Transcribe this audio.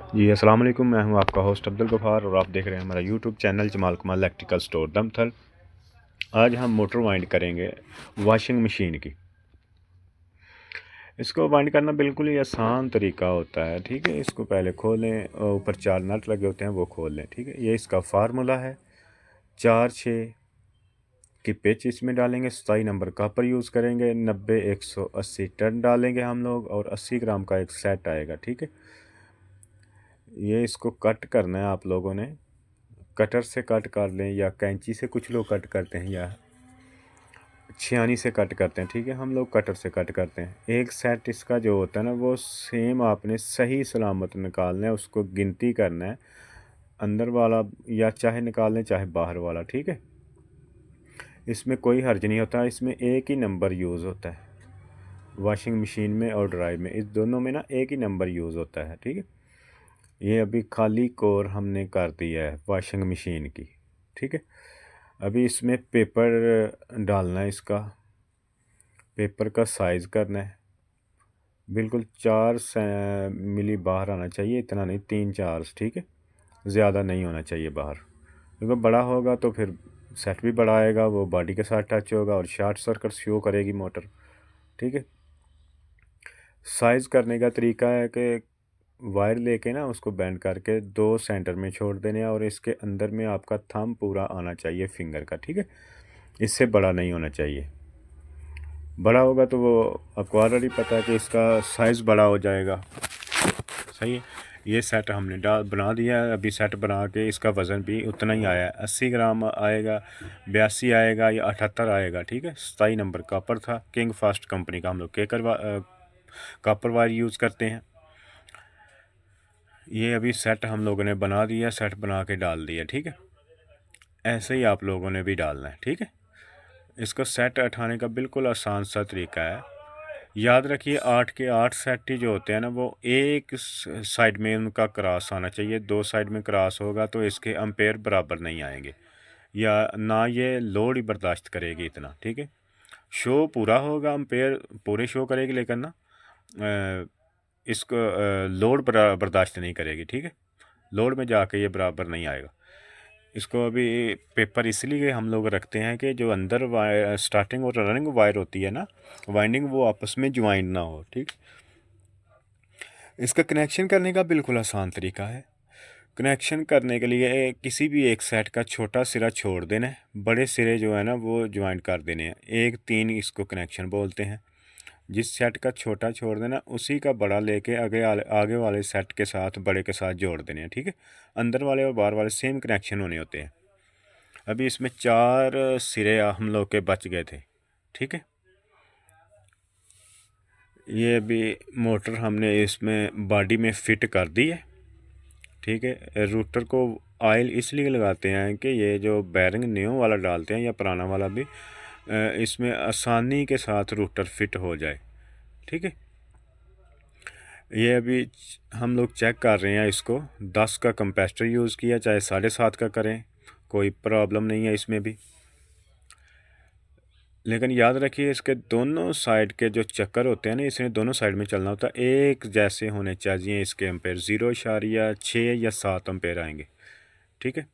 जी अस्सलाम वालेकुम, मैं हूं आपका होस्ट अब्दुल गफ़ार और आप देख रहे हैं हमारा यूट्यूब चैनल जमाल कमाल इलेक्ट्रिकल स्टोर दमथल। आज हम मोटर वाइंड करेंगे वॉशिंग मशीन की। इसको वाइंड करना बिल्कुल ही आसान तरीका होता है। ठीक है, इसको पहले खोलें और ऊपर 4 नट लगे होते हैं वो खोल लें। ठीक है, ये इसका फार्मूला है। 4-6 की पिच इसमें डालेंगे, 27 नंबर कापर यूज़ करेंगे, 90-180 टन डालेंगे हम लोग और 80 ग्राम का एक सेट आएगा। ठीक है, ये इसको कट करना है आप लोगों ने। कटर से कट कर लें या कैंची से, कुछ लोग कट करते हैं या छियानी से कट करते हैं। ठीक है, हम लोग कटर से कट करते हैं। एक सेट इसका जो होता है ना वो सेम आपने सही सलामत निकालना है, उसको गिनती करना है, अंदर वाला या चाहे निकाल लें चाहे बाहर वाला। ठीक है, इसमें कोई हर्ज नहीं होता, इसमें एक ही नंबर यूज़ होता है। वॉशिंग मशीन में और ड्राई में, इस दोनों में ना एक ही नंबर यूज़ होता है। ठीक है, ये अभी खाली कोर हमने कर दिया है वॉशिंग मशीन की। ठीक है, अभी इसमें पेपर डालना है। इसका पेपर का साइज़ करना है, बिल्कुल 4 मिली बाहर आना चाहिए, इतना नहीं, 3-4। ठीक है, ज़्यादा नहीं होना चाहिए बाहर, क्योंकि बड़ा होगा तो फिर सेट भी बड़ा आएगा, वो बॉडी के साथ टच होगा और शॉर्ट सर्किट शो करेगी मोटर। ठीक है, साइज़ करने का तरीका है कि वायर लेके ना उसको बेंड करके 2 सेंटर में छोड़ देने और इसके अंदर में आपका थंब पूरा आना चाहिए फिंगर का। ठीक है, इससे बड़ा नहीं होना चाहिए। बड़ा होगा तो वो आपको ऑलरेडी पता है कि इसका साइज़ बड़ा हो जाएगा। सही है, ये सेट हमने बना दिया है। अभी सेट बना के इसका वज़न भी उतना ही आया है, 80 ग्राम आएगा, 82 आएगा या 78 आएगा। ठीक है, 27 नंबर कापर था, किंग फास्ट कंपनी का हम लोग कापर वायर यूज़ करते हैं। ये अभी सेट हम लोगों ने बना दिया, सेट बना के डाल दिया। ठीक है, ऐसे ही आप लोगों ने भी डालना है। ठीक है, इसको सेट उठाने का बिल्कुल आसान सा तरीका है। याद रखिए 8 के 8 सेट ही जो होते हैं ना वो एक साइड में उनका क्रॉस आना चाहिए। 2 साइड में क्रॉस होगा तो इसके एम्पेयर बराबर नहीं आएंगे या ना ये लोड ही बर्दाश्त करेगी इतना। ठीक है, शो पूरा होगा, एम्पेयर पूरे शो करेगी, लेकिन ना इसको लोड बर्दाश्त नहीं करेगी। ठीक है, लोड में जाके ये बराबर नहीं आएगा। इसको अभी पेपर इसलिए हम लोग रखते हैं कि जो अंदर वायर स्टार्टिंग और रनिंग वायर होती है ना, वाइंडिंग, वो आपस में ज्वाइन ना हो। ठीक, इसका कनेक्शन करने का बिल्कुल आसान तरीका है। कनेक्शन करने के लिए किसी भी एक सेट का छोटा सिरा छोड़ देना है, बड़े सिरे जो है ना वो ज्वाइन कर देने हैं। 1-3 इसको कनेक्शन बोलते हैं। जिस सेट का छोटा छोड़ देना उसी का बड़ा लेके आगे वाले सेट के साथ बड़े के साथ जोड़ देने हैं। ठीक है, अंदर वाले और बाहर वाले सेम कनेक्शन होने होते हैं। अभी इसमें 4 सिरे हम लोग के बच गए थे। ठीक है, ये अभी मोटर हमने इसमें बॉडी में फिट कर दी है। ठीक है, रूटर को ऑयल इसलिए लगाते हैं कि ये जो बैरिंग न्यू वाला डालते हैं या पुराना वाला भी, इसमें आसानी के साथ रूटर फिट हो जाए। ठीक है, ये अभी हम लोग चेक कर रहे हैं इसको। 10 का कंपेस्टर यूज़ किया, चाहे 7.5 का करें, कोई प्रॉब्लम नहीं है इसमें भी। लेकिन याद रखिए इसके दोनों साइड के जो चक्कर होते हैं ना, इसमें दोनों साइड में चलना होता है, एक जैसे होने चाहिए। इसके एम्पेयर 0.6 या 7 एम्पेयर आएंगे। ठीक है,